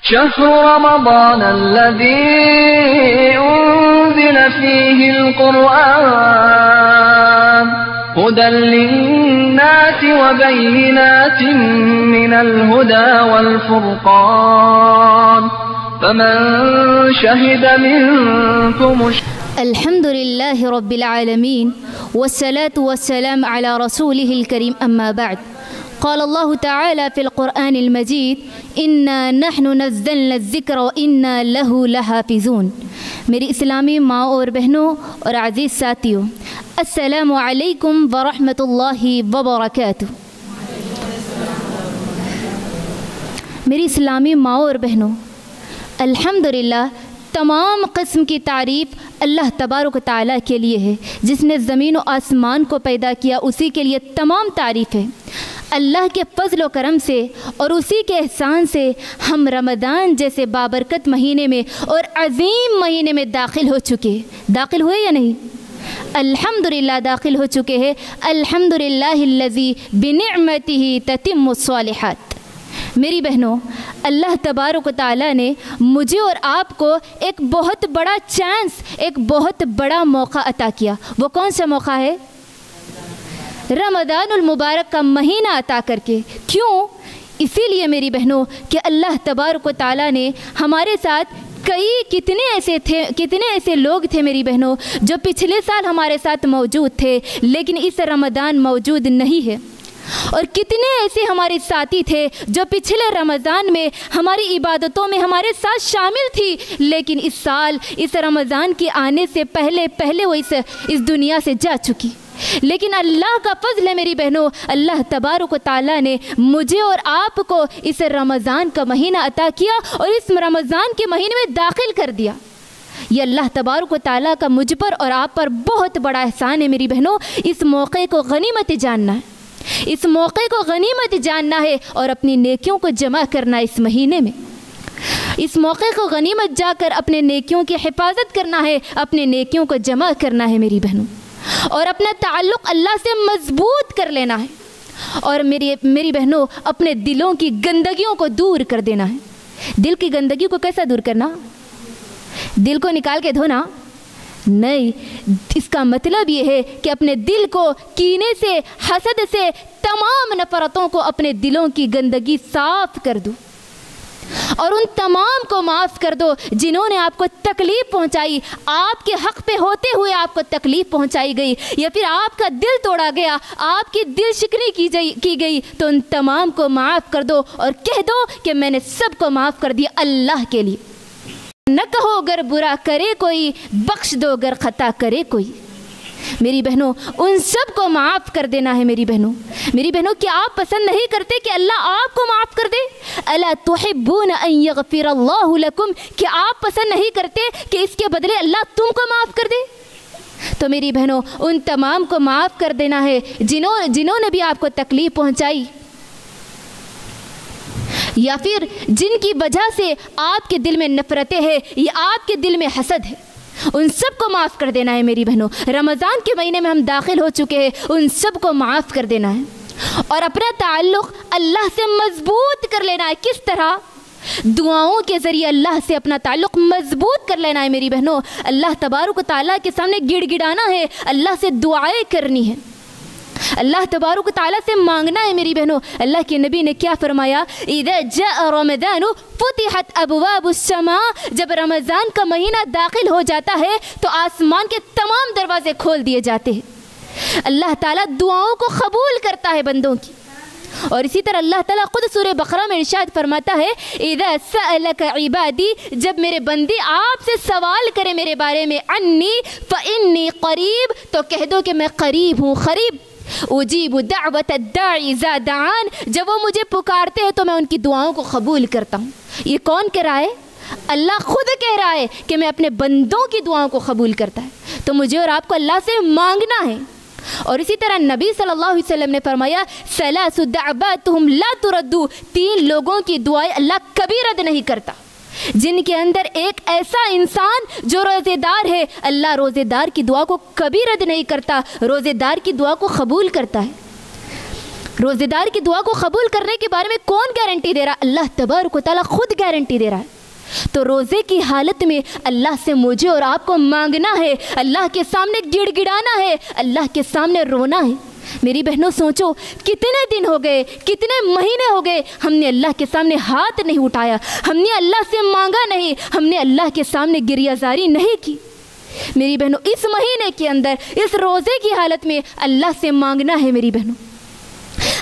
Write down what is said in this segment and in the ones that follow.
شهر رمضان الذي أنزل فيه القرآن هدى للناس وبينات من الهدى والفرقان فمن شهد منكم الحمد لله رب العالمين والصلاة والسلام على رسوله الكريم أما بعد قال الله تعالى في القرآن المجيد إنا نحن نزلنا الذكر وإنا له لحافظون. میری اسلامی ماں اور بہنوں اور عزیز ساتھیوں، السلام علیکم ورحمۃ اللہ وبرکاتہ. میری اسلامی ماں اور بہنوں، الحمدللہ تمام قسم کی تعریف اللہ تبارک و تعالیٰ کے لیے ہے، جس نے زمین و آسمان کو پیدا کیا. اسی کے لیے تمام تعریف ہے. اللہ کے فضل و کرم سے اور اسی کے احسان سے ہم رمضان جیسے بابرکت مہینے میں اور عظیم مہینے میں داخل ہو چکے. داخل ہوئے یا نہیں؟ الحمدللہ داخل ہو چکے ہیں. الحمدللہ الذی بنعمتہ تتم الصالحات. میری بہنوں، اللہ تبارک و تعالیٰ نے مجھے اور آپ کو ایک بہت بڑا چانس، ایک بہت بڑا موقع عطا کیا. وہ کون سا موقع ہے؟ رمضان المبارک کا مہینہ عطا کر کے. کیوں؟ اسی لیے میری بہنوں کہ اللہ تبارک و تعالیٰ نے ہمارے ساتھ کتنے ایسے لوگ تھے میری بہنوں جو پچھلے سال ہمارے ساتھ موجود تھے لیکن اس رمضان موجود نہیں ہے، اور کتنے ایسے ہمارے ساتھی تھے جو پچھلے رمضان میں ہماری عبادتوں میں ہمارے ساتھ شامل تھی لیکن اس سال اس رمضان کے آنے سے پہلے وہ اس دنیا سے جا چکی. لیکن اللہ کا فضل ہے میری بہنوں، اللہ تبارک و تعالیٰ نے مجھے اور آپ کو اس رمضان کا مہینہ عطا کیا اور اس رمضان کے مہینے میں داخل کر دیا. یہ اللہ تبارک و تعالیٰ کا مجھ پر اور آپ پر بہت بڑا احسان ہے میری بہنوں. اس موقع کو غنیمت جاننا ہے، اس موقع کو غنیمت جاننا ہے اور اپنی نیکیوں کو جمع کرنا ہے. اس مہینے میں اس موقع کو غنیمت جا کر اپنے نیکیوں کی حفاظت کرنا ہے، اپنے نیکیوں کو جمع کرنا ہے میری بہنوں، اور اپنا تعلق اللہ سے مضبوط کر لینا ہے. اور میری بہنوں، اپنے دلوں کی گندگیوں کو دور کر دینا ہے. دل کی گندگی کو کیسا دور کرنا؟ دل کو نکال کے دھونا نہیں. اس کا مطلب یہ ہے کہ اپنے دل کو کینے سے، حسد سے، تمام نفرتوں کو اپنے دلوں کی گندگی صاف کر دو اور ان تمام کو معاف کر دو جنہوں نے آپ کو تکلیف پہنچائی، آپ کے حق پہ ہوتے ہوئے آپ کو تکلیف پہنچائی گئی یا پھر آپ کا دل توڑا گیا، آپ کی دل شکنی کی گئی، تو ان تمام کو معاف کر دو اور کہہ دو کہ میں نے سب کو معاف کر دیا اللہ کے لیے. نہ کہو گر برا کرے کوئی، بخش دو گر خطا کرے کوئی. میری بہنوں، ان سب کو معاف کر دینا ہے. میری بہنوں کیا آپ پسند نہیں کرتے کہ اللہ آپ کو معاف کر دے؟ الا تحبون ان یغفر اللہ لکم. کیا آپ پسند نہیں کرتے کہ اس کے بدلے اللہ تم کو معاف کر دے؟ تو میری بہنوں، ان تمام کو معاف کر دینا ہے جنہوں نے بھی آپ کو تکلیف پہنچائی یا پھر جن کی وجہ سے آپ کے دل میں نفرتیں ہیں یا آپ کے دل میں حسد ہے. ان سب کو معاف کر دینا ہے میری بہنوں. رمضان کے مہینے میں ہم داخل ہو چکے ہیں، ان سب کو معاف کر دینا ہے اور اپنا تعلق اللہ سے مضبوط کر لینا ہے. کس طرح؟ دعاؤں کے ذریعے اللہ سے اپنا تعلق مضبوط کر لینا ہے میری بہنوں. اللہ تبارک و تعالیٰ کے سامنے گڑ گڑانا ہے، اللہ سے دعائیں کرنی ہے، اللہ تبارک و تعالیٰ سے مانگنا ہے میری بہنوں. اللہ کے نبی نے کیا فرمایا؟ اذا جاء رمضان فتحت ابواب السماء. جب رمضان کا مہینہ داخل ہو جاتا ہے تو آسمان کے تمام دروازے کھول دیے جاتے ہیں. اللہ تعالیٰ دعاؤں کو قبول کرتا ہے بندوں کی. اور اسی طرح اللہ تعالیٰ خود سورہ بقرہ میں ارشاد فرماتا ہے اذا سألک عبادی، جب میرے بندے آپ سے سوال کرے میرے بارے میں، انی فانی قریب، تو کہہ دو کہ میں قریب ہوں. قریب اجیب دعوت الداعی اذا دعان. جب وہ مجھے پکارتے ہیں تو میں ان کی دعاؤں کو قبول کرتا ہوں. یہ کون کہہ رہا ہے؟ اللہ خود کہہ رہا ہے کہ میں اپنے بندوں کی دعاؤں کو قبول کرتا ہے. تو مجھے اور آپ کو اللہ سے مانگنا ہے. اور اسی طرح نبی صلی اللہ علیہ وسلم نے فرمایا ثلاث دعواتهم لا ترد. 3 لوگوں کی دعائیں اللہ کبھی رد نہیں کرتا. جن کے اندر ایک ایسا انسان جو روزے دار ہے، اللہ روزے دار کی دعا کو کبھی رد نہیں کرتا، روزے دار کی دعا کو قبول کرتا ہے. روزے دار کی دعا کو قبول کرنے کے بارے میں کون گارنٹی دے رہا؟ اللہ تبارک و تعالیٰ خود گارنٹی دے رہا ہے۔ تو روزے کی حالت میں اللہ سے مجھے اور آپ کو مانگنا ہے، اللہ کے سامنے گڑ گڑانا ہے، اللہ کے سامنے رونا ہے۔ میری بہنوں سوچو، کتنے دن ہو گئے، کتنے مہینے ہو گئے ہم نے اللہ کے سامنے ہاتھ نہیں اٹھایا، ہم نے اللہ سے مانگا نہیں، ہم نے اللہ کے سامنے گریہ زاری نہیں کی۔ میری بہنوں اس مہینے کے اندر اس روزے کی حالت میں اللہ سے مانگنا ہے۔ میری بہنوں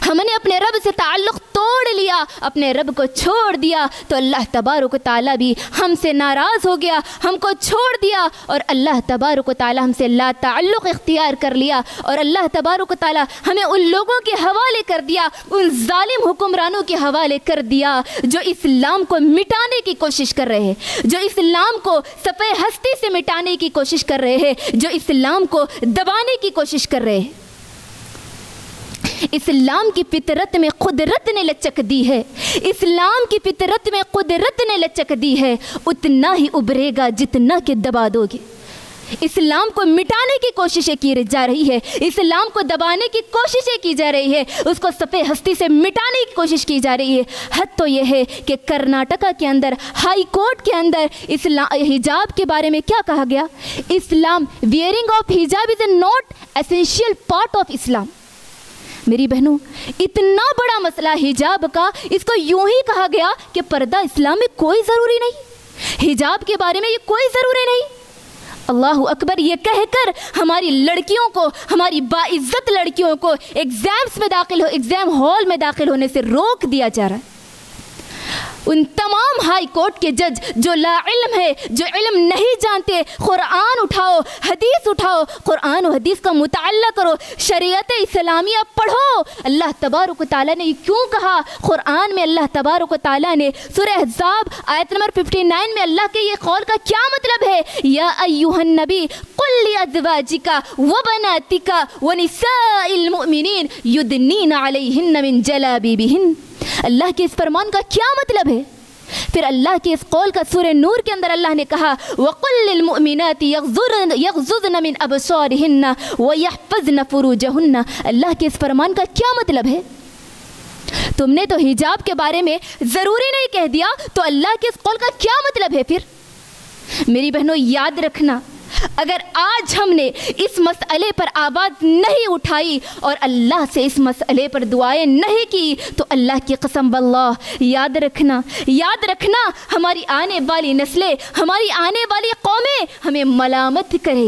ہم نے اپنے رب سے تعلق توڑ لیا، اپنے رب کو چھوڑ دیا تو اللہ تبارک و تعالیٰ بھی ہم سے ناراض ہو گیا، ہم کو چھوڑ دیا، اور اللہ تبارک و تعالیٰ ہم سے لا تعلق اختیار کر لیا، اور اللہ تبارک و تعالیٰ ہمیں ان لوگوں کے حوالے کر دیا، ان ظالم حکمرانوں کے حوالے کر دیا جو اسلام کو مٹانے کی کوشش کر رہے ہیں، جو اسلام کو صفحہ ہستی سے مٹانے کی کوشش کر رہے ہیں، جو اسلام کو دبانے کی کوشش کر رہے ہیں۔ اسلام کی فطرت میں قدرت نے لچک دی ہے، اسلام کی فطرت میں قدرت نے لچک دی ہے، اتنا ہی ابھرے گا جتنا کہ دبا دو گے۔ اسلام کو مٹانے کی کوششیں کی جا رہی ہے، اسلام کو دبانے کی کوششیں کی جا رہی ہے، اس کو صفحہ ہستی سے مٹانے کی کوشش کی جا رہی ہے۔ حد تو یہ ہے کہ کرناٹکا کے اندر ہائی کورٹ کے اندر حجاب کے بارے میں کیا کہا گیا؟ اسلام ویئرنگ آف حجاب از اے ناٹ ایسینشیل پارٹ آف اسلام۔ میری بہنوں اتنا بڑا مسئلہ حجاب کا، اس کو یوں ہی کہا گیا کہ پردہ اسلام میں کوئی ضروری نہیں، حجاب کے بارے میں یہ کوئی ضروری نہیں۔ اللہ اکبر، یہ کہہ کر ہماری لڑکیوں کو، ہماری باعزت لڑکیوں کو ایگزام ہال میں داخل ہونے سے روک دیا جا رہا ہے۔ ان تمام ہائی کورٹ کے جج جو لا علم ہے، جو علم نہیں جانتے، قرآن اٹھاؤ، حدیث اٹھاؤ، قرآن و حدیث کا مطالعہ کرو، شریعت اسلامیہ پڑھو۔ اللہ تبارک و تعالیٰ نے کیوں کہا؟ قرآن میں اللہ تبارک و تعالیٰ نے سورہ احزاب آیت نمبر 59 میں اللہ کے یہ قول کا کیا مطلب ہے؟ یا ایھا النبی قل لازواجک وبناتک ونساء المؤمنین یدنین علیہن من جلابیبہن۔ اللہ کے اس فرمان کا کیا مطلب ہے؟ پھر اللہ کے اس قول کا سورہ نور کے اندر اللہ نے کہا وَقُلْ لِلْمُؤْمِنَاتِ يَغْضُضْنَ مِنْ أَبْصَارِهِنَّ وَيَحْفَظْنَ فُرُوجَهُنَّ۔ اللہ کے اس فرمان کا کیا مطلب ہے؟ تم نے تو حجاب کے بارے میں ضروری نہیں کہہ دیا، تو اللہ کے اس قول کا کیا مطلب ہے پھر؟ میری بہنوں یاد رکھنا، اگر آج ہم نے اس مسئلے پر آواز نہیں اٹھائی اور اللہ سے اس مسئلے پر دعائیں نہیں کی تو اللہ کی قسم باللہ یاد رکھنا ہماری آنے والی نسلیں، ہماری آنے والی قومیں ہمیں ملامت کرے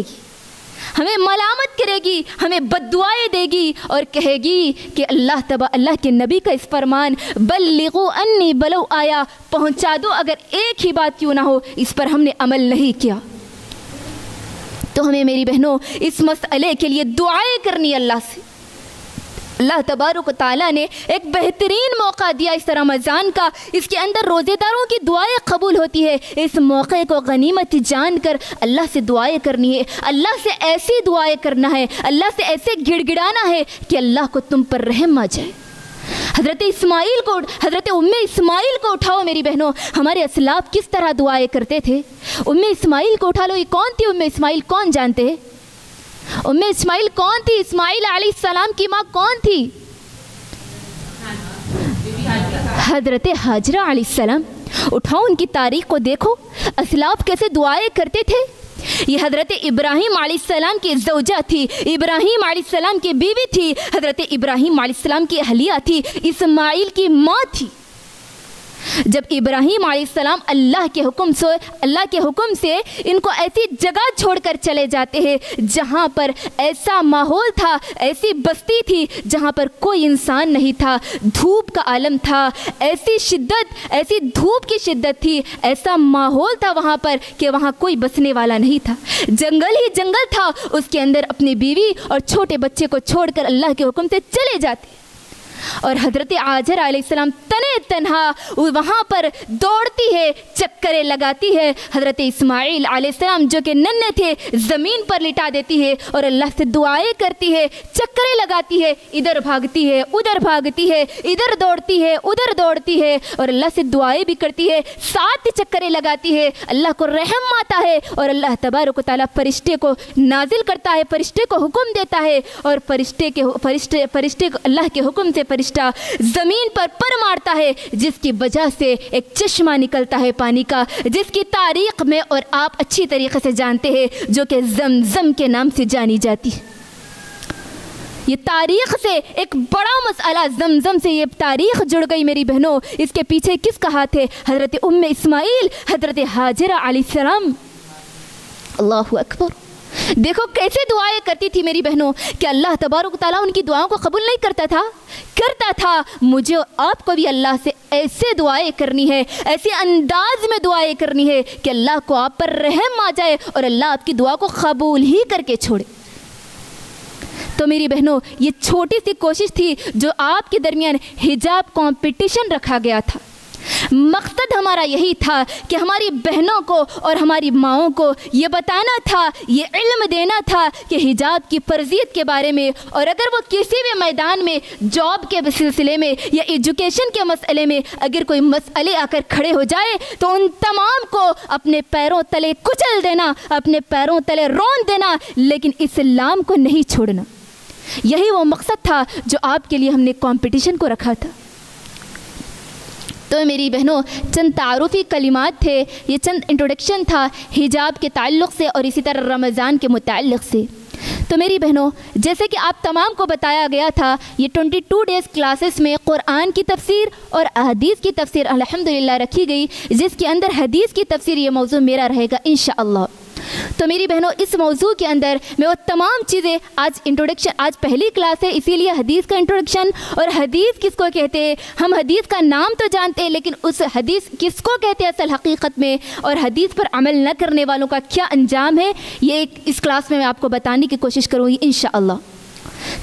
گی، ہمیں بد دعائیں دے گی اور کہے گی کہ اللہ کے نبی کا اس فرمان بلغوا انی بلو آیا، پہنچا دو، اگر ایک ہی بات کیوں نہ ہو اس پر ہم نے عمل نہیں کیا۔ تو ہمیں میری بہنوں اس مسئلے کے لیے دعائیں کرنی اللہ سے۔ اللہ تبارک و تعالیٰ نے ایک بہترین موقع دیا اس رمضان کا، اس کے اندر روزے داروں کی دعائیں قبول ہوتی ہے۔ اس موقع کو غنیمت جان کر اللہ سے دعائیں کرنی ہے، اللہ سے ایسی دعائیں کرنا ہے، اللہ سے ایسے گڑ گڑانا ہے کہ اللہ کو تم پر رحم آ جائے۔ حضرت ام اسماعیل کو اٹھاؤ میری بہنوں، ہمارے اسلاف کس طرح دعائیں کرتے تھے۔ ام اسماعیل کو اٹھا لو، یہ کون تھی ام اسماعیل؟ کون جانتے ہیں ام اسماعیل کون تھی؟ اسماعیل علیہ السلام کی ماں کون تھی؟ حضرت ہاجرہ علیہ السلام۔ اٹھاؤ ان کی تاریخ کو دیکھو، اسلاف کیسے دعائیں کرتے تھے۔ یہ حضرت ابراہیم علیہ السلام کی زوجہ تھی، ابراہیم علیہ السلام کی بیوی تھی، حضرت ابراہیم علیہ السلام کی اہلیہ تھی، اسماعیل کی ماں تھی۔ جب ابراہیم علیہ السلام اللہ کے حکم سے ان کو ایسی جگہ چھوڑ کر چلے جاتے ہیں جہاں پر ایسا ماحول تھا، ایسی بستی تھی جہاں پر کوئی انسان نہیں تھا، دھوپ کا عالم تھا، ایسی دھوپ کی شدت تھی، ایسا ماحول تھا وہاں پر کہ وہاں کوئی بسنے والا نہیں تھا، جنگل ہی جنگل تھا، اس کے اندر اپنی بیوی اور چھوٹے بچے کو چھوڑ کر اللہ کے حکم سے چلے جاتے۔ اور حضرت ہاجر علیہ السلام تنہا وہاں پر دوڑتی ہے، چکریں لگاتی ہے، حضرت اسماعیل علیہ السلام جو کہ ننھے تھے زمین پر لٹا دیتی ہے اور اللہ سے دعائیں کرتی ہے، چکریں لگاتی ہے، ادھر بھاگتی ہے ادھر بھاگتی ہے، ادھر دوڑتی ہے ادھر دوڑتی ہے اور اللہ سے دعائیں بھی کرتی ہے، 7 چکریں لگاتی ہے، اللہ کو رحم آتا ہے اور اللہ تبارک و تعالیٰ فرشتے کو نازل کرتا ہے، فرشتے کو حکم دیتا ہے اور فرشتے کو اللہ کے حکم سے فرشتہ زمین پر پر مارتا ہے جس کی وجہ سے ایک چشمہ نکلتا ہے پانی کا، جس کی تاریخ میں اور آپ اچھی طریقے سے جانتے ہیں جو کہ زمزم کے نام سے جانی جاتی ہے۔ یہ تاریخ سے ایک بڑا مسئلہ، زمزم سے یہ تاریخ جڑ گئی میری بہنوں۔ اس کے پیچھے کس کا ہاتھ ہے؟ حضرت اسماعیل، حضرت ہاجرہ علیہ السلام۔ اللہ اکبر۔ دیکھو کیسے دعائیں کرتی تھی میری بہنوں کہ اللہ تبارک و تعالیٰ ان کی دعاؤں کو قبول نہیں کرتا تھا۔ مجھے آپ کو بھی اللہ سے ایسے دعائیں کرنی ہے، ایسے انداز میں دعائیں کرنی ہے کہ اللہ کو آپ پر رحم آ جائے اور اللہ آپ کی دعا کو قبول ہی کر کے چھوڑے۔ تو میری بہنوں یہ چھوٹی سی کوشش تھی جو آپ کے درمیان حجاب کمپٹیشن رکھا گیا تھا۔ مقصد ہمارا یہی تھا کہ ہماری بہنوں کو اور ہماری ماؤں کو یہ بتانا تھا، یہ علم دینا تھا کہ حجاب کی فرضیت کے بارے میں، اور اگر وہ کسی بھی میدان میں جاب کے سلسلے میں یا ایجوکیشن کے مسئلے میں اگر کوئی مسئلے آ کر کھڑے ہو جائے تو ان تمام کو اپنے پیروں تلے کچل دینا، اپنے پیروں تلے رون دینا، لیکن اسلام کو نہیں چھوڑنا۔ یہی وہ مقصد تھا جو آپ کے لیے ہم نے کمپٹیشن کو رکھا تھا۔ تو میری بہنوں چند تعارفی کلمات تھے، یہ چند انٹروڈکشن تھا حجاب کے تعلق سے اور اسی طرح رمضان کے متعلق سے۔ تو میری بہنوں جیسے کہ آپ تمام کو بتایا گیا تھا، یہ 22 ڈیز کلاسز میں قرآن کی تفسیر اور حدیث کی تفسیر الحمدللہ رکھی گئی، جس کے اندر حدیث کی تفسیر یہ موضوع میرا رہے گا انشاءاللہ۔ تو میری بہنوں اس موضوع کے اندر میں وہ تمام چیزیں آج پہلی کلاس ہے، اسی لیے حدیث کا انٹروڈکشن، اور حدیث کس کو کہتے ہیں، ہم حدیث کا نام تو جانتے ہیں لیکن اس حدیث کس کو کہتے ہیں اصل حقیقت میں، اور حدیث پر عمل نہ کرنے والوں کا کیا انجام ہے، یہ اس کلاس میں آپ کو بتانے کی کوشش کروں گی انشاءاللہ۔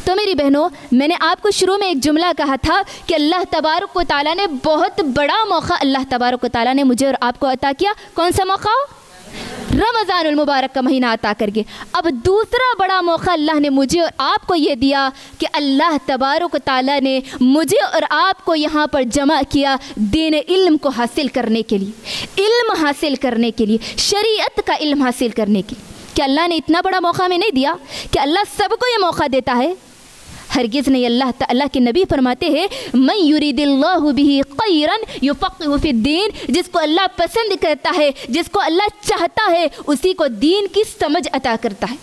تو میری بہنوں میں نے آپ کو شروع میں ایک جملہ کہا تھا کہ اللہ تبارک و تعالیٰ نے بہت بڑا موقع اللہ تبارک و تعالیٰ نے مجھے اور آپ کو عطا کیا۔ کون سا موقع؟ رمضان المبارک کا مہینہ عطا کر کے۔ اب دوسرا بڑا موقع اللہ نے مجھے اور آپ کو یہ دیا کہ اللہ تبارک و تعالیٰ نے مجھے اور آپ کو یہاں پر جمع کیا دین علم کو حاصل کرنے کے لیے، علم حاصل کرنے کے لیے، شریعت کا علم حاصل کرنے کے لیے۔ کہ اللہ نے اتنا بڑا موقع ہمیں نہیں دیا کہ اللہ سب کو یہ موقع دیتا ہے، ہرگز نہیں۔ اللہ کے نبی فرماتے ہیں من یرید اللہ بہ خیرا یفقہہ فی الدین، جس کو اللہ پسند کرتا ہے، جس کو اللہ چاہتا ہے، اسی کو دین کی سمجھ عطا کرتا ہے۔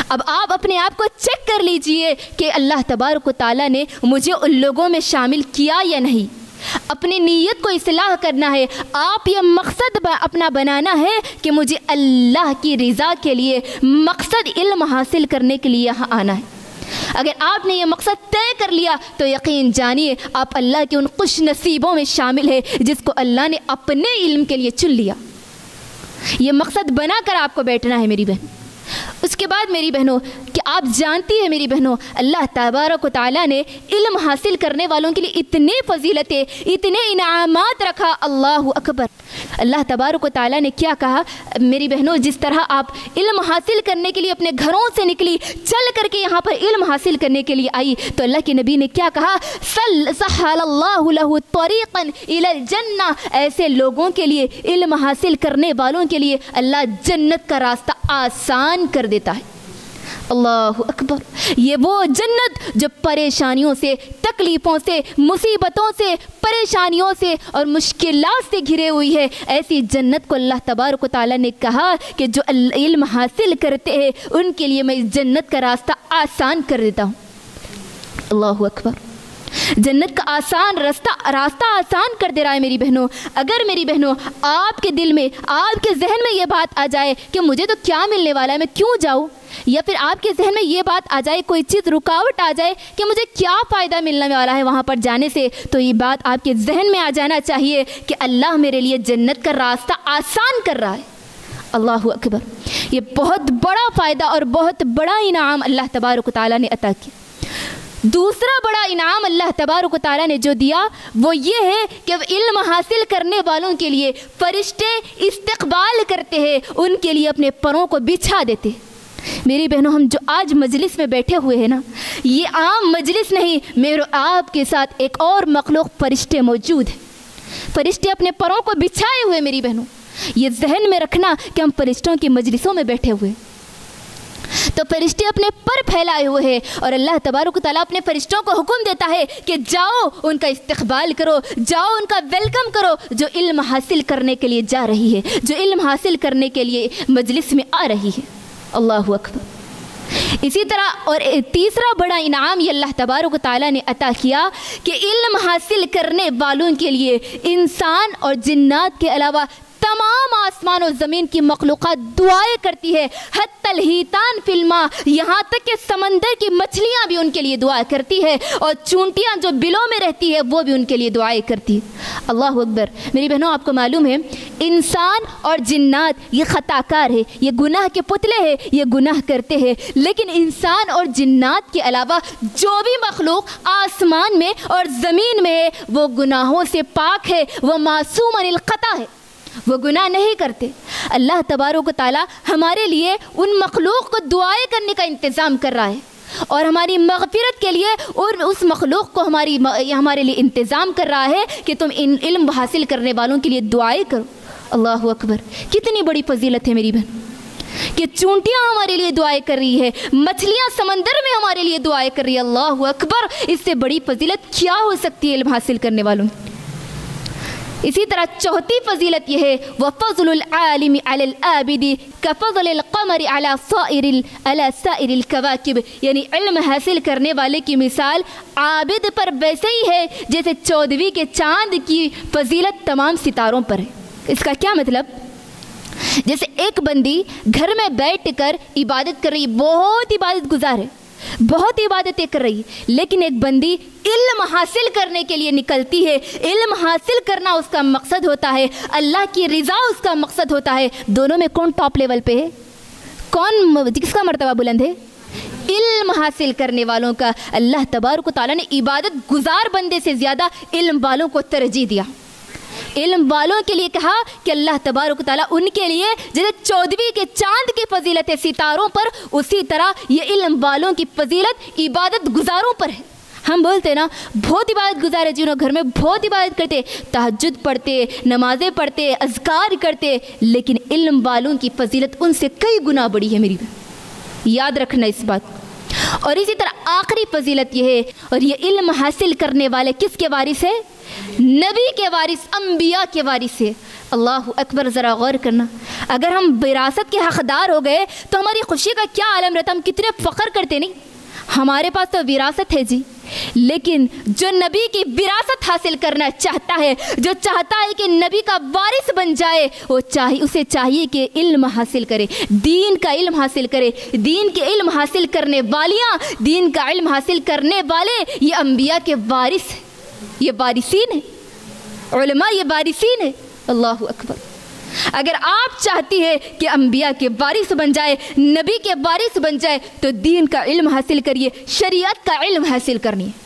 اب آپ اپنے آپ کو چیک کر لیجئے کہ اللہ تبارک و تعالیٰ نے مجھے ان لوگوں میں شامل کیا یا نہیں۔ اپنی نیت کو اصلاح کرنا ہے، آپ یہ مقصد اپنا بنانا ہے کہ مجھے اللہ کی رضا کے لیے، مقصد علم حاصل کرنے کے لیے یہاں آنا ہے۔ اگر آپ نے یہ مقصد طے کر لیا تو یقین جانیے آپ اللہ کے ان خوش نصیبوں میں شامل ہے جس کو اللہ نے اپنے علم کے لیے چن لیا۔ یہ مقصد بنا کر آپ کو بیٹھنا ہے میری بہن۔ اس کے بعد میری بہنوں کہ آپ جانتی ہیں میری بہنوں اللہ تبارک و تعالیٰ نے علم حاصل کرنے والوں کے لیے اتنے فضیلتیں، اتنے انعامات رکھا، اللہ اکبر۔ اللہ تبارک و تعالیٰ نے کیا کہا میری بہنوں، جس طرح آپ علم حاصل کرنے کے لیے اپنے گھروں سے نکلی، چل کر کے یہاں پر علم حاصل کرنے کے لیے آئی، تو اللہ کے نبی نے کیا کہا، سہل اللہ لہ طریقا الی الجنہ، ایسے لوگوں کے لیے، علم حاصل کرنے والوں کے لیے اللہ جنت کا راستہ آسان کر دیتا ہے۔ اللہ اکبر۔ یہ وہ جنت جو پریشانیوں سے، تکلیفوں سے، مصیبتوں سے، پریشانیوں سے اور مشکلات سے گھرے ہوئی ہے، ایسی جنت کو اللہ تبارک و تعالیٰ نے کہا کہ جو علم حاصل کرتے ہیں ان کے لیے میں اس جنت کا راستہ آسان کر دیتا ہوں۔ اللہ اکبر۔ جنت کا آسان راستہ آسان کر دے رہا ہے میری بہنوں۔ اگر میری بہنوں آپ کے دل میں، آپ کے ذہن میں یہ بات آ جائے کہ مجھے تو کیا ملنے والا ہے، میں کیوں جاؤں، یا پھر آپ کے ذہن میں یہ بات آ جائے، کوئی چیز رکاوٹ آ جائے کہ مجھے کیا فائدہ ملنے والا ہے وہاں پر جانے سے، تو یہ بات آپ کے ذہن میں آ جانا چاہیے کہ اللہ میرے لیے جنت کا راستہ آسان کر رہا ہے۔ اللہ اکبر۔ یہ بہت بڑا فائدہ اور بہت بڑا انعام اللہ تبارک و تعالیٰ نے عطا کیا۔ دوسرا بڑا انعام اللہ تبارک و تعالیٰ نے جو دیا وہ یہ ہے کہ علم حاصل کرنے والوں کے لیے فرشتے استقبال کرتے ہیں، ان کے لیے اپنے پروں کو بچھا دیتے۔ میری بہنوں ہم جو آج مجلس میں بیٹھے ہوئے ہیں نا، یہ عام مجلس نہیں، میرے آپ کے ساتھ ایک اور مخلوق فرشتے موجود ہیں۔ فرشتے اپنے پروں کو بچھائے ہوئے میری بہنوں، یہ ذہن میں رکھنا کہ ہم فرشتوں کی مجلسوں میں بیٹھے ہوئے۔ تو فرشتے اپنے پر پھیلائے ہوئے ہیں اور اللہ تبارک و تعالیٰ اپنے فرشتوں کو حکم دیتا ہے کہ جاؤ ان کا استقبال کرو، جاؤ ان کا ویلکم کرو جو علم حاصل کرنے کے لیے جا رہی ہے، جو علم حاصل کرنے کے لیے مجلس میں آ رہی ہے۔ اللہ اکبر۔ اسی طرح اور تیسرا بڑا انعام یہ اللہ تبارک و تعالیٰ نے عطا کیا کہ علم حاصل کرنے والوں کے لیے انسان اور جنات کے علاوہ تمام آسمان و زمین کی مخلوقات دعائیں کرتی ہے، حتی الحیتان فی الماء، یہاں تک کہ سمندر کی مچھلیاں بھی ان کے لیے دعا کرتی ہے، اور چونٹیاں جو بلوں میں رہتی ہے وہ بھی ان کے لیے دعائیں کرتی ہے۔ اللہ اکبر۔ میری بہنوں، آپ کو معلوم ہے انسان اور جنات یہ خطا کار ہے، یہ گناہ کے پتلے ہیں، یہ گناہ کرتے ہیں، لیکن انسان اور جنات کے علاوہ جو بھی مخلوق آسمان میں اور زمین میں ہے وہ گناہوں سے پاک ہے، وہ معصوم عن الخطا ہے، وہ گناہ نہیں کرتے۔ اللہ تبارک و تعالیٰ ہمارے لیے ان مخلوق کو دعائیں کرنے کا انتظام کر رہا ہے، اور ہماری مغفرت کے لیے اور اس مخلوق کو ہمارے لیے انتظام کر رہا ہے کہ تم ان علم حاصل کرنے والوں کے لیے دعائیں کرو۔ اللہ اکبر۔ کتنی بڑی فضیلت ہے میری بہن کہ چونٹیاں ہمارے لیے دعائیں کر رہی ہے، مچھلیاں سمندر میں ہمارے لیے دعائیں کر رہی ہے۔ اللہ اکبر۔ اس سے بڑی فضیلت کیا ہو سکتی ہے علم حاصل کرنے والوں کی؟ اسی طرح چوتھی فضیلت یہ ہے وَفَضْلُ الْعَالِمِ عَلَى الْعَابِدِ كَفَضْلِ الْقَمَرِ عَلَى سَائِرِ الْكَوَاكِبِ، یعنی علم حاصل کرنے والے کی مثال عابد پر ویسے ہی ہے جیسے 14ویں کے چاند کی فضیلت تمام ستاروں پر ہے۔ اس کا کیا مطلب؟ جیسے ایک بندی گھر میں بیٹھ کر عبادت کر رہی، بہت عبادت گزار ہے، بہت عبادتیں کر رہی، لیکن ایک بندی علم حاصل کرنے کے لیے نکلتی ہے، علم حاصل کرنا اس کا مقصد ہوتا ہے، اللہ کی رضا اس کا مقصد ہوتا ہے۔ دونوں میں کون ٹاپ لیول پہ ہے؟ کون کس کا مرتبہ بلند ہے؟ علم حاصل کرنے والوں کا۔ اللہ تبارک و تعالیٰ نے عبادت گزار بندے سے زیادہ علم والوں کو ترجیح دیا، علم والوں کے لیے کہا کہ اللہ تبارک و تعالیٰ ان کے لیے جیسے 14ویں کے چاند کی فضیلت ہے ستاروں پر، اسی طرح یہ علم والوں کی فضیلت عبادت گزاروں پر ہے۔ ہم بولتے ہیں نا بہت عبادت گزار ہے، جنہوں گھر میں بہت عبادت کرتے، تہجد پڑھتے، نمازیں پڑھتے، اذکار کرتے، لیکن علم والوں کی فضیلت ان سے کئی گنا بڑی ہے۔ میری یاد رکھنا اس بات۔ اور اسی طرح آخری فضیلت یہ ہے، اور یہ علم حاصل کرنے والے کس کے وارث ہے؟ نبی کے وارث، انبیاء کے وارث ہے۔ اللہ اکبر۔ ذرا غور کرنا، اگر ہم وراثت کے حقدار ہو گئے تو ہماری خوشی کا کیا عالم رہتا، ہم کتنے فخر کرتے نہیں۔ ہمارے پاس تو وراثت ہے جی، لیکن جو نبی کی وراثت حاصل کرنا چاہتا ہے، جو چاہتا ہے کہ نبی کا وارث بن جائے، اسے چاہیے کہ علم حاصل کرے، دین کا علم حاصل کرے۔ دین کے علم حاصل کرنے والیاں، دین کا علم حاصل کرنے والے یہ انبیاء کے وارث ہیں، یہ وارثین ہیں، علماء یہ وارثین ہیں۔ اللہ اکبر۔ اگر آپ چاہتی ہے کہ انبیاء کے وارث بن جائے، نبی کے وارث بن جائے، تو دین کا علم حاصل کریے، شریعت کا علم حاصل کرنی ہے۔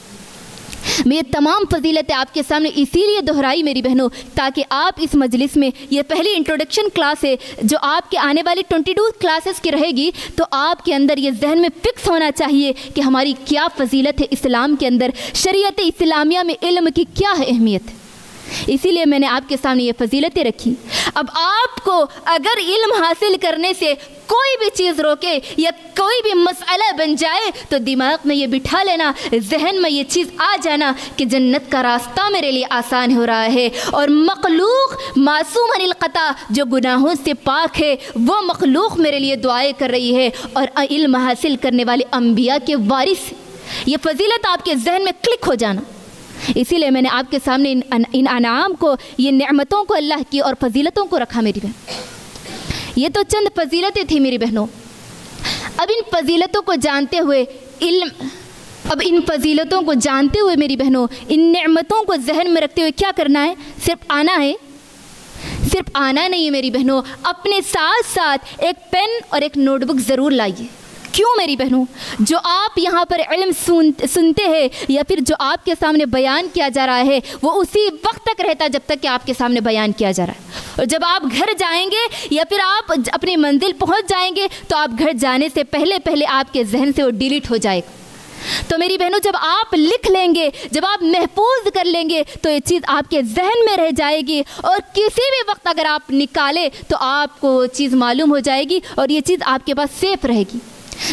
میں یہ تمام فضیلتیں آپ کے سامنے اسی لیے دہرائی میری بہنوں، تاکہ آپ اس مجلس میں، یہ پہلی انٹروڈکشن کلاس ہے جو آپ کے آنے والی 22 کلاسز کی رہے گی، تو آپ کے اندر یہ ذہن میں فکس ہونا چاہیے کہ ہماری کیا فضیلت ہے اسلام کے اندر، شریعت اسلامیہ میں علم کی کیا ہے اہمیت ہے۔ اسی لیے میں نے آپ کے سامنے یہ فضیلتیں رکھی۔ اب آپ کو اگر علم حاصل کرنے سے کوئی بھی چیز روکے یا کوئی بھی مسئلہ بن جائے تو دماغ میں یہ بٹھا لینا، ذہن میں یہ چیز آ جانا کہ جنت کا راستہ میرے لیے آسان ہو رہا ہے، اور مخلوق معصوم عن الخطا جو گناہوں سے پاک ہے وہ مخلوق میرے لیے دعائیں کر رہی ہے، اور علم حاصل کرنے والے انبیاء کے وارث۔ یہ فضیلت آپ کے ذہن میں کلک ہو جانا۔ اسی لیے میں نے آپ کے سامنے ان انعام کو، یہ نعمتوں کو اللہ کی اور فضیلتوں کو رکھا میری بہن۔ یہ تو چند فضیلتیں تھیں میری بہنوں۔ اب ان فضیلتوں کو جانتے ہوئے میری بہنوں، ان نعمتوں کو ذہن میں رکھتے ہوئے کیا کرنا ہے؟ صرف آنا ہے؟ صرف آنا نہیں ہے میری بہنوں، اپنے ساتھ ساتھ ایک پین اور ایک نوٹ بک ضرور لائیے۔ کیوں میری بہنوں؟ جو آپ یہاں پر علم سنتے ہیں یا پھر جو آپ کے سامنے بیان کیا جا رہا ہے وہ اسی وقت تک رہتا جب تک کہ آپ کے سامنے بیان کیا جا رہا ہے، اور جب آپ گھر جائیں گے یا پھر آپ اپنی منزل پہنچ جائیں گے تو آپ گھر جانے سے پہلے آپ کے ذہن سے وہ ڈیلیٹ ہو جائے گا۔ تو میری بہنوں جب آپ لکھ لیں گے، جب آپ محفوظ کر لیں گے تو یہ چیز آپ کے ذہن میں رہ جائے گی، اور کسی بھی وقت اگر آپ نکالیں تو آپ کو وہ چیز معلوم ہو جائے گی اور یہ چیز آپ کے پاس سیف رہے گی۔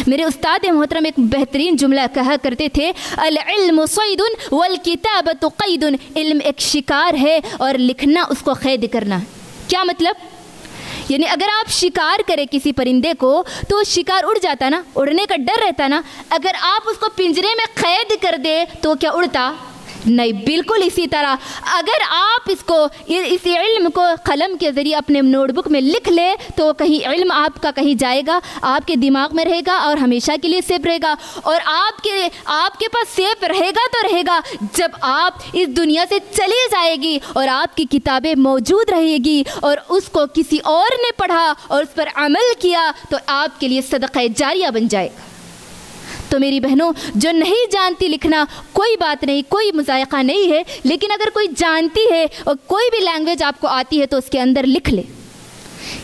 میرے استاد محترم ایک بہترین جملہ کہا کرتے تھے، العلم صید والکتابۃ قید، علم ایک شکار ہے اور لکھنا اس کو قید کرنا ہے۔ کیا مطلب؟ یعنی اگر آپ شکار کریں کسی پرندے کو تو شکار اڑ جاتا نا، اڑنے کا ڈر رہتا نا، اگر آپ اس کو پنجرے میں قید کر دیں تو کیا اڑتا؟ نہیں۔ بالکل اسی طرح اگر آپ اس علم کو قلم کے ذریعے اپنے نوٹ بک میں لکھ لے تو کہیں علم آپ کا کہیں جائے گا، آپ کے دماغ میں رہے گا اور ہمیشہ کے لیے سیف رہے گا، اور آپ کے پاس سیف رہے گا تو رہے گا جب آپ اس دنیا سے چلی جائے گی اور آپ کی کتابیں موجود رہے گی اور اس کو کسی اور نے پڑھا اور اس پر عمل کیا تو آپ کے لیے صدقہ جاریہ بن جائے گا۔ تو میری بہنوں، جو نہیں جانتی لکھنا کوئی بات نہیں، کوئی مذائقہ نہیں ہے، لیکن اگر کوئی جانتی ہے اور کوئی بھی لینگویج آپ کو آتی ہے تو اس کے اندر لکھ لے،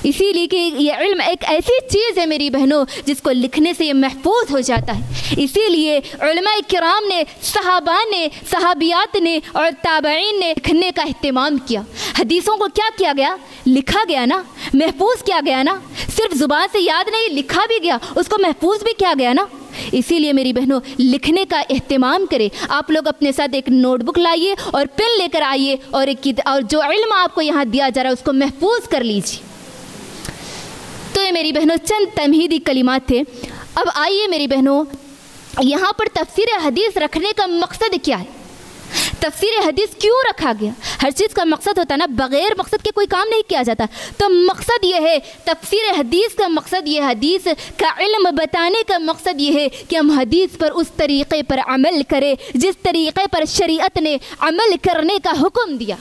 اسی لیے کہ یہ علم ایک ایسی چیز ہے میری بہنوں جس کو لکھنے سے یہ محفوظ ہو جاتا ہے۔ اسی لیے علماء کرام نے، صحابہ نے، صحابیات نے اور تابعین نے لکھنے کا اہتمام کیا۔ حدیثوں کو کیا کیا گیا؟ لکھا گیا نا، محفوظ کیا گیا نا، صرف زبان سے یاد نہیں، لکھا بھی گیا، اس کو محفوظ بھی کیا گیا نا۔ اسی لیے میری بہنوں لکھنے کا اہتمام کرے۔ آپ لوگ اپنے ساتھ ایک نوٹ بک لائیے اور پین لے کر آئیے اور جو علم آپ کو یہاں دیا جا رہا ہے اس کو محفوظ کر لیجیے۔ تو یہ میری بہنوں چند تمہیدی کلمات تھے۔ اب آئیے میری بہنوں، یہاں پر تفسیر حدیث رکھنے کا مقصد کیا ہے؟ تفسیر حدیث کیوں رکھا گیا؟ ہر چیز کا مقصد ہوتا ہے نا، بغیر مقصد کے کوئی کام نہیں کیا جاتا۔ تو مقصد یہ ہے، تفسیر حدیث کا مقصد یہ، حدیث کا علم بتانے کا مقصد یہ ہے کہ ہم حدیث پر اس طریقے پر عمل کریں جس طریقے پر شریعت نے عمل کرنے کا حکم دیا۔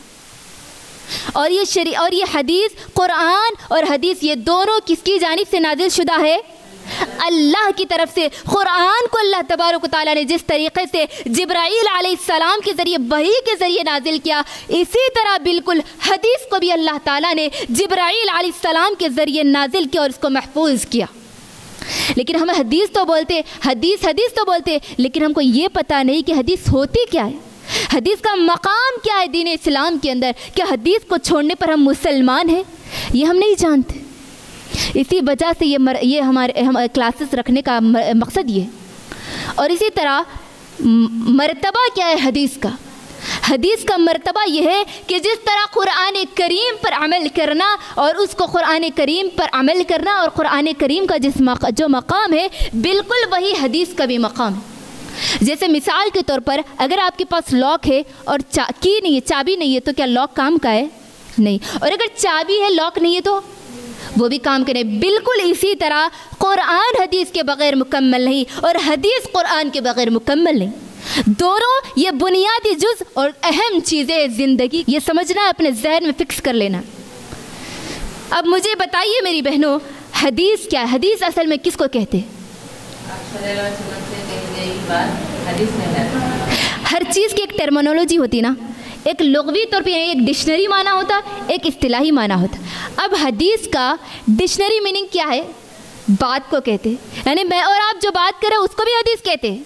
اور یہ حدیث، قرآن اور حدیث، یہ دونوں کس کی جانب سے نازل شدہ ہے؟ اللہ کی طرف سے۔ قرآن کو اللہ تبارک و تعالیٰ نے جس طریقے سے جبرائیل علیہ السلام کے ذریعے، وحی کے ذریعے نازل کیا، اسی طرح بالکل حدیث کو بھی اللہ تعالیٰ نے جبرائیل علیہ السلام کے ذریعے نازل کیا اور اس کو محفوظ کیا۔ لیکن ہم حدیث تو بولتے، حدیث تو بولتے، لیکن ہم کو یہ پتہ نہیں کہ حدیث ہوتی کیا ہے، حدیث کا مقام کیا ہے دین اسلام کے اندر۔ کیا حدیث کو چھوڑنے پر ہم مسلمان ہیں؟ یہ ہم نہیں جانتے۔ اسی وجہ سے یہ ہمارے کلاسز رکھنے کا مقصد یہ ہے۔ اور اسی طرح مرتبہ کیا ہے حدیث کا؟ حدیث کا مرتبہ یہ ہے کہ جس طرح قرآن کریم پر عمل کرنا اور اس کو قرآن کریم پر عمل کرنا اور قرآن کریم کا جو مقام ہے بالکل وہی حدیث کا بھی مقام ہے۔ جیسے مثال کے طور پر اگر آپ کے پاس لاک ہے اور کی نہیں ہے، چابی نہیں ہے، تو کیا لاک کام کا ہے؟ نہیں۔ اور اگر چابی ہے لاک نہیں ہے تو وہ بھی کام کرے۔ بالکل اسی طرح قرآن حدیث کے بغیر مکمل نہیں اور حدیث قرآن کے بغیر مکمل نہیں۔ دونوں یہ بنیادی جز اور اہم چیزیں زندگی، یہ سمجھنا ہے، اپنے ذہن میں فکس کر لینا۔ اب مجھے بتائیے میری بہنوں، حدیث کیا ہے؟ حدیث اصل میں کس کو کہتے ہیں؟ ہر چیز کی ایک ٹرمینالوجی ہوتی نا، ایک لغوی طور پہ ایک ڈکشنری معنی ہوتا، ایک اصطلاحی معنی ہوتا۔ اب حدیث کا ڈکشنری میننگ کیا ہے؟ بات کو کہتے ہیں، یعنی میں اور آپ جو بات کر رہے ہیں اس کو بھی حدیث کہتے ہیں۔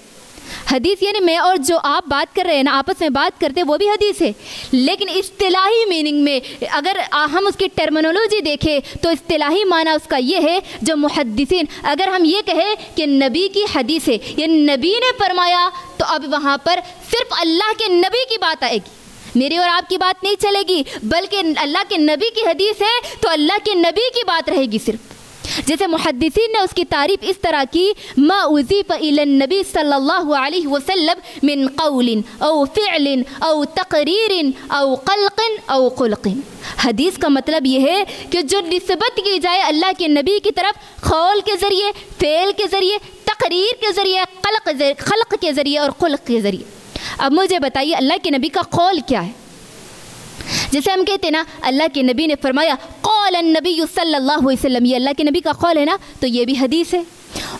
حدیث یعنی میں اور جو آپ بات کر رہے ہیں نا، آپس میں بات کرتے ہیں، وہ بھی حدیث ہے۔ لیکن اصطلاحی میننگ میں اگر ہم اس کی ٹرمینالوجی دیکھیں تو اصطلاحی معنی اس کا یہ ہے، جو محدثین، اگر ہم یہ کہیں کہ نبی کی حدیث ہے، یعنی نبی نے فرمایا، تو اب وہاں پر صرف اللہ کے نبی کی بات آئے گی، میری اور آپ کی بات نہیں چلے گی، بلکہ اللہ کے نبی کی حدیث ہے تو اللہ کے نبی کی بات رہے گی صرف۔ جیسے محدثین نے اس کی تعریف اس طرح کی، ما اضیف الی النبی صلی اللہ علیہ وسلم من قول او فعل او تقریر او خلق او خلق۔ حدیث کا مطلب یہ ہے کہ جو نسبت کی جائے اللہ کے نبی کی طرف، قول کے ذریعے، فعل کے ذریعے، تقریر کے ذریعے، خلق کے ذریعے اور خلق کے ذریعے۔ اب مجھے بتائیے اللہ کے نبی کا قول کیا ہے؟ جیسے ہم کہتے ہیں نا اللہ کے نبی نے فرمایا، قول النبی صلی اللہ علیہ وسلم، یہ اللہ کے نبی کا قول ہے نا، تو یہ بھی حدیث ہے۔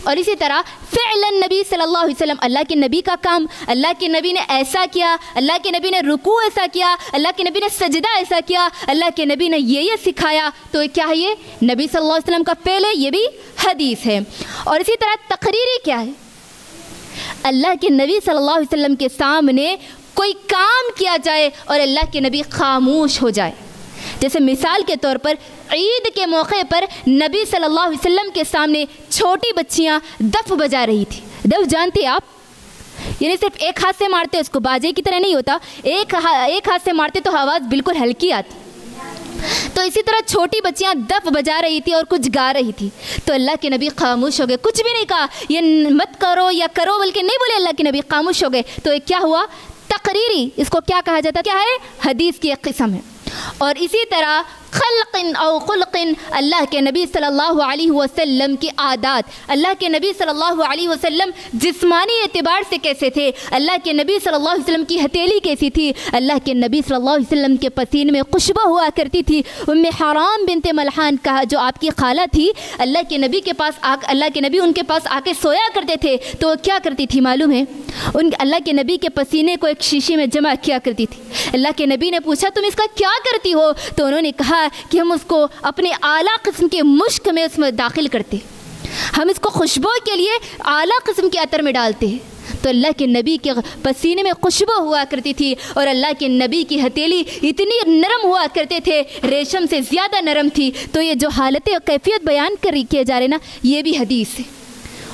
اور اسی طرح فعل النبی صلی اللہ علیہ وسلم، اللہ کے نبی کا کام، اللہ کے نبی نے ایسا کیا، اللہ کے نبی نے رکوع ایسا کیا، اللہ کے نبی نے سجدہ ایسا کیا، اللہ کے نبی نے یہ سکھایا، تو کیا ہے؟ یہ نبی صلی اللہ علیہ وسلم کا فعل ہے، یہ بھی حدیث ہے۔ اور اسی طرح تقریری کیا ہے؟ اللہ کے نبی صلی اللہ علیہ وسلم کے سامنے کوئی کام کیا جائے اور اللہ کے نبی خاموش ہو جائے، جیسے مثال کے طور پر عید کے موقع پر نبی صلی اللہ علیہ وسلم کے سامنے چھوٹی بچیاں دف بجا رہی تھی. دف جانتے آپ؟ یعنی صرف ایک ہاتھ سے مارتے اس کو باجے کی طرح نہیں ہوتا, ایک ہاتھ سے مارتے تو آواز بالکل ہلکی آتی. تو اسی طرح چھوٹی بچیاں دف بجا رہی تھی اور کچھ گا رہی تھی. تو اللہ کے نبی خاموش ہو گئے, کچھ بھی نہیں کہا, یہ مت کرو یا کرو بلکہ نہیں بولے. اللہ کے نبی خاموش ہو گئے. تو یہ کیا ہوا؟ تقریری, اس کو کیا کہا جاتا, کیا ہے؟ حدیث کی ایک قسم ہے. اور اسی طرح خلق او خلق, اللہ کے نبی صلی اللہ علیہ وسلم کی عادات, اللہ کے نبی صلی اللہ علیہ وسلم جسمانی اعتبار سے کیسے تھے, اللہ کے نبی صلی اللہ علیہ وسلم کی ہتھیلی کیسی تھی, اللہ کے نبی صلی اللہ علیہ وسلم کے پسینے میں خوشبو ہوا کرتی تھی. ام حرام بنت ملحان کا جو آپ کی خالہ تھی, اللہ کے نبی کے پاس اللہ کے نبی ان کے پاس آ کے سویا کرتے تھے تو وہ کیا کرتی تھی معلوم ہے؟ اللہ کے نبی کے پسینے کو ایک شیشی میں جمع کیا کرتی تھی. اللہ کے نبی نے پوچھا تم اس کا کیا کرتی ہو؟ تو انہوں نے کہا کہ ہم اس کو اپنے اعلیٰ قسم کے مشک میں اس میں داخل کرتے, ہم اس کو خوشبو کے لیے اعلیٰ قسم کے عطر میں ڈالتے ہیں. تو اللہ کے نبی کے پسینے میں خوشبو ہوا کرتی تھی اور اللہ کے نبی کی ہتھیلی اتنی نرم ہوا کرتے تھے, ریشم سے زیادہ نرم تھی. تو یہ جو حالتیں اور کیفیت بیان کیے جا رہے نا, یہ بھی حدیث ہے.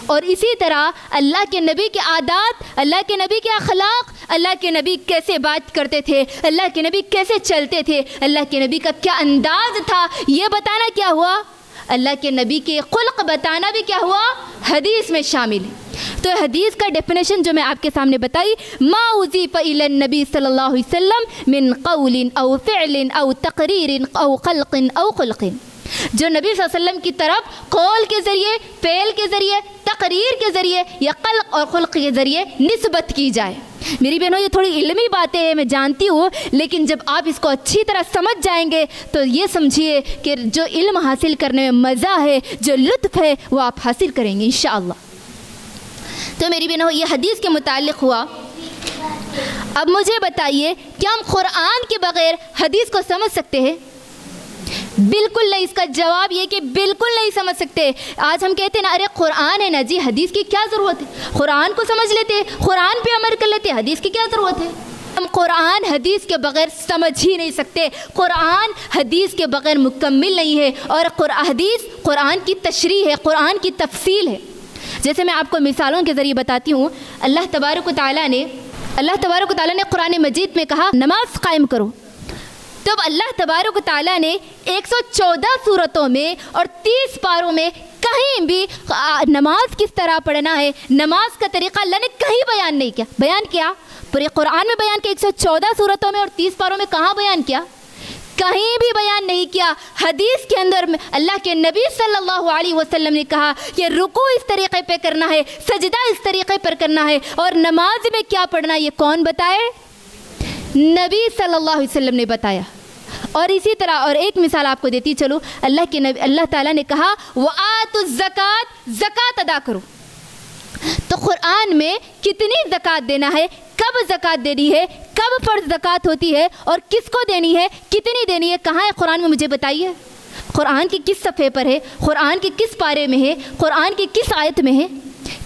اور اسی طرح اللہ کے نبی کے عادات, اللہ کے نبی کے اخلاق, اللہ کے نبی کیسے بات کرتے تھے, اللہ کے نبی کیسے چلتے تھے, اللہ کے نبی کا کیا انداز تھا, یہ بتانا کیا ہوا؟ اللہ کے نبی کے خلق بتانا بھی کیا ہوا؟ حدیث میں شامل ہے. تو حدیث کا ڈیفینیشن جو میں آپ کے سامنے بتائی, ما اضیف الی النبی صلی اللہ علیہ وسلم من قول او فعل او تقریر او خلق او خلق, جو نبی صلی اللہ علیہ وسلم کی طرف قول کے ذریعے, فعل کے ذریعے, تقریر کے ذریعے یا خلق اور خلق کے ذریعے نسبت کی جائے. میری بہنوں, یہ تھوڑی علمی باتیں ہیں میں جانتی ہوں, لیکن جب آپ اس کو اچھی طرح سمجھ جائیں گے تو یہ سمجھیے کہ جو علم حاصل کرنے میں مزہ ہے, جو لطف ہے, وہ آپ حاصل کریں گے انشاءاللہ. تو میری بہنوں, یہ حدیث کے متعلق ہوا. اب مجھے بتائیے, کیا ہم قرآن کے بغیر حدیث کو سمجھ سکتے ہیں؟ بالکل نہیں. اس کا جواب یہ کہ بالکل نہیں سمجھ سکتے. آج ہم کہتے ہیں نا, ارے قرآن ہے نا جی, حدیث کی کیا ضرورت ہے, قرآن کو سمجھ لیتے, قرآن پہ عمل کر لیتے, حدیث کی کیا ضرورت ہے. ہم قرآن حدیث کے بغیر سمجھ ہی نہیں سکتے. قرآن حدیث کے بغیر مکمل نہیں ہے, اور حدیث قرآن کی تشریح ہے, قرآن کی تفصیل ہے. جیسے میں آپ کو مثالوں کے ذریعے بتاتی ہوں. اللہ تبارک و تعالیٰ نے قرآن مجید میں کہا نماز قائم کرو. تب اللہ تبارک و تعالیٰ نے 114 صورتوں میں اور 30 پاروں میں کہیں بھی نماز کس طرح پڑھنا ہے, نماز کا طریقہ اللہ نے کہیں بیان نہیں کیا. بیان کیا پورے قرآن میں بیان کیا, 114 صورتوں میں اور 30 پاروں میں کہاں بیان کیا؟ کہیں بھی بیان نہیں کیا. حدیث کے اندر اللہ کے نبی صلی اللہ علیہ وسلم نے کہا کہ رکوع اس طریقے پہ کرنا ہے, سجدہ اس طریقے پر کرنا ہے, اور نماز میں کیا پڑھنا, یہ کون بتائے؟ نبی صلی اللہ علیہ وسلم نے بتایا. اور اسی طرح اور ایک مثال آپ کو دیتی چلو, اللہ تعالیٰ نے کہا وَآتُوا الزَّكَاةَ, زکوٰۃ ادا کرو. تو قرآن میں کتنی زکوٰۃ دینا ہے, کب زکوٰۃ دینی ہے, کب فرض زکوٰۃ ہوتی ہے, اور کس کو دینی ہے, کتنی دینی ہے, کہاں ہے قرآن میں؟ مجھے بتائیے. قرآن کی کس صفحے پر ہے, قرآن کے کس پارے میں ہے, قرآن کی کس آیت میں ہے؟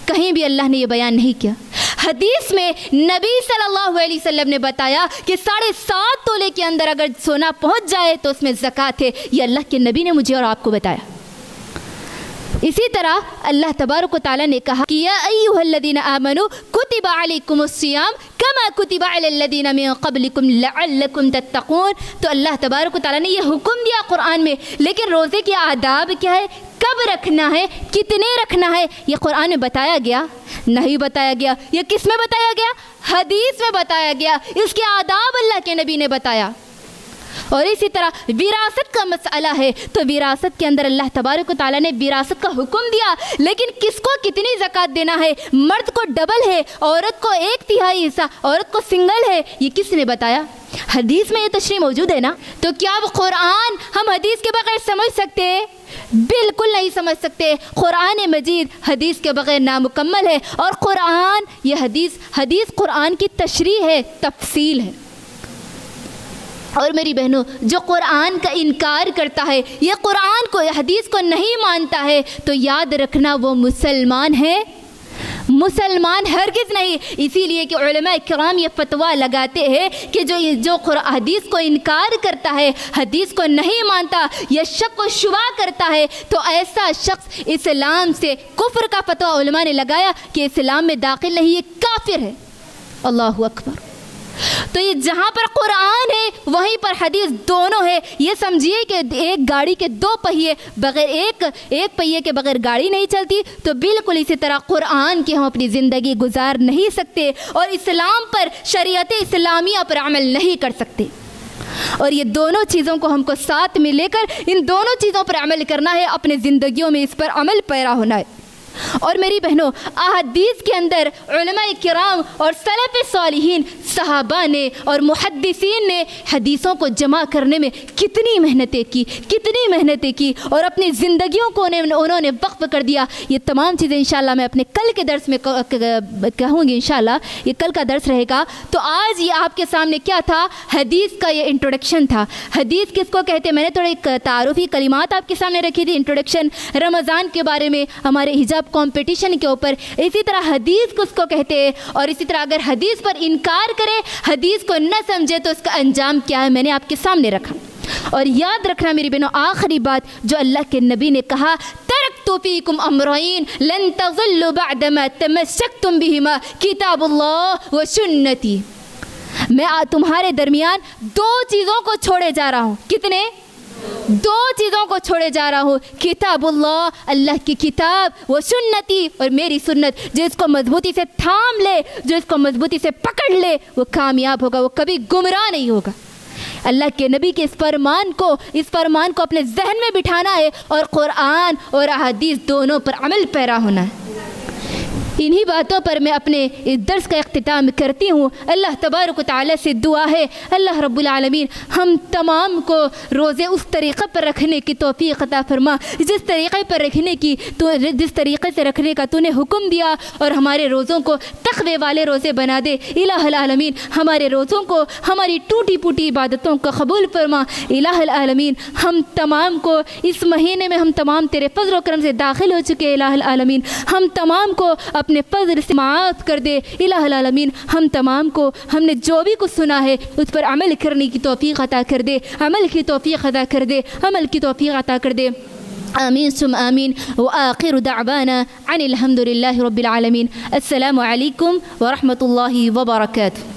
کہیں بھی اللہ نے یہ بیان نہیں کیا. حدیث میں نبی صلی اللہ علیہ وسلم نے بتایا کہ 7.5 تولے کے اندر اگر سونا پہنچ جائے تو اس میں زکوٰۃ ہے. یہ اللہ کے نبی نے مجھے اور آپ کو بتایا. اسی طرح اللہ تبارک و تعالیٰ نے کہا کہ یا ایھا الذین آمنوا کتب علیکم الصیام کما کتب علی الذین من قبلکم لعلکم تتقون. تو اللہ تبارک و تعالیٰ نے یہ حکم دیا قرآن میں, لیکن روزے کے آداب کیا ہے, کب رکھنا ہے, کتنے رکھنا ہے, یہ قرآن میں بتایا گیا نہیں بتایا گیا. یہ کس میں بتایا گیا؟ حدیث میں بتایا گیا. اس کے آداب اللہ کے نبی نے بتایا. اور اسی طرح وراثت کا مسئلہ ہے, تو وراثت کے اندر اللہ تبارک و تعالیٰ نے وراثت کا حکم دیا, لیکن کس کو کتنی زکوٰۃ دینا ہے, مرد کو ڈبل ہے, عورت کو 1/3 حصہ, عورت کو سنگل ہے, یہ کس نے بتایا؟ حدیث میں یہ تشریح موجود ہے نا. تو کیا اب قرآن ہم حدیث کے بغیر سمجھ سکتے ہیں؟ بالکل نہیں سمجھ سکتے. قرآن مجید حدیث کے بغیر نامکمل ہے, اور قرآن یہ حدیث قرآن کی تشریح ہے, تفصیل ہے. اور میری بہنوں, جو قرآن کا انکار کرتا ہے, یہ قرآن کو حدیث کو نہیں مانتا ہے, تو یاد رکھنا وہ مسلمان ہے, مسلمان ہرگز نہیں. اسی لیے کہ علماء کرام یہ فتویٰ لگاتے ہیں کہ جو حدیث کو انکار کرتا ہے, حدیث کو نہیں مانتا یا شک و شبہ کرتا ہے, تو ایسا شخص اسلام سے, کفر کا فتویٰ علماء نے لگایا کہ اسلام میں داخل نہیں, یہ کافر ہے. اللہ اکبر. تو یہ جہاں پر قرآن ہے وہیں پر حدیث دونوں ہے. یہ سمجھیے کہ ایک گاڑی کے دو پہیے, بغیر ایک پہیے کے بغیر گاڑی نہیں چلتی, تو بالکل اسی طرح قرآن کی ہم اپنی زندگی گزار نہیں سکتے اور اسلام پر, شریعت اسلامیہ پر عمل نہیں کر سکتے. اور یہ دونوں چیزوں کو ہم کو ساتھ میں لے کر ان دونوں چیزوں پر عمل کرنا ہے, اپنے زندگیوں میں اس پر عمل پیرا ہونا ہے. اور میری بہنوں, احادیث کے اندر علماء کرام اور سلف صالحین, صحابہ نے اور محدثین نے حدیثوں کو جمع کرنے میں کتنی محنتیں کی اور اپنی زندگیوں کو انہوں نے وقف کر دیا. یہ تمام چیزیں انشاءاللہ میں اپنے کل کے درس میں کہوں گی, انشاءاللہ یہ کل کا درس رہے گا. تو آج یہ آپ کے سامنے کیا تھا, حدیث کا یہ انٹروڈکشن تھا. حدیث کس کو کہتے ہیں, میں نے تھوڑے تعارفی کلمات آپ کے سامنے رکھی تھی, انٹروڈکشن, رمضان کے بارے میں, ہمارے حجاب کمپٹیشن کے اوپر. اسی طرح حدیث کس کو کہتے ہیں, اور اسی طرح اگر حدیث پر انکار کرے, حدیث کو نہ سمجھے, تو اس کا انجام کیا ہے, میں نے آپ کے سامنے رکھا. اور یاد رکھنا میری بہنوں, آخری بات جو اللہ کے نبی نے کہا, ترکت فیکم امرین لن تضلوا بعدما تمسکتم بہما کتاب اللہ و سنتی. میں تمہارے درمیان دو چیزوں کو چھوڑے جا رہا ہوں. کتنے؟ دو چیزوں کو چھوڑے جا رہا ہوں, کتاب اللہ, اللہ کی کتاب, وہ سنتی, اور میری سنت. جو اس کو مضبوطی سے تھام لے, جو اس کو مضبوطی سے پکڑ لے, وہ کامیاب ہوگا, وہ کبھی گمراہ نہیں ہوگا. اللہ کے نبی کے اس فرمان کو اپنے ذہن میں بٹھانا ہے, اور قرآن اور احادیث دونوں پر عمل پیرا ہونا ہے. انہی باتوں پر میں اپنے اس درس کا اختتام کرتی ہوں. اللہ تبارک و تعالی سے دعا ہے, اللہ رب العالمین ہم تمام کو روزے اس طریقے پر رکھنے کی توفیق عطا فرما جس طریقے سے رکھنے کا تو نے حکم دیا, اور ہمارے روزوں کو تقوی والے روزے بنا دے. الہ العالمین ہمارے روزوں کو, ہماری ٹوٹی پوٹی عبادتوں کو قبول فرما. الہ العالمین ہم تمام کو اس مہینے میں, ہم تمام تیرے فضل و کرم سے داخل ہو چکے. الہ العالمین ہم تمام کو اپنے فضل سے معاف کر دے. الہ العالمین ہم تمام کو, ہم نے جو بھی کچھ سنا ہے اس پر عمل کرنے کی توفیق عطا کر دے, عمل کی توفیق عطا کر دے, عمل کی توفیق عطا کر دے. آمین ثم آمین. وآخر دعوانا عن الحمد للہ رب العالمین. السلام علیکم ورحمۃ اللہ وبرکاتہ.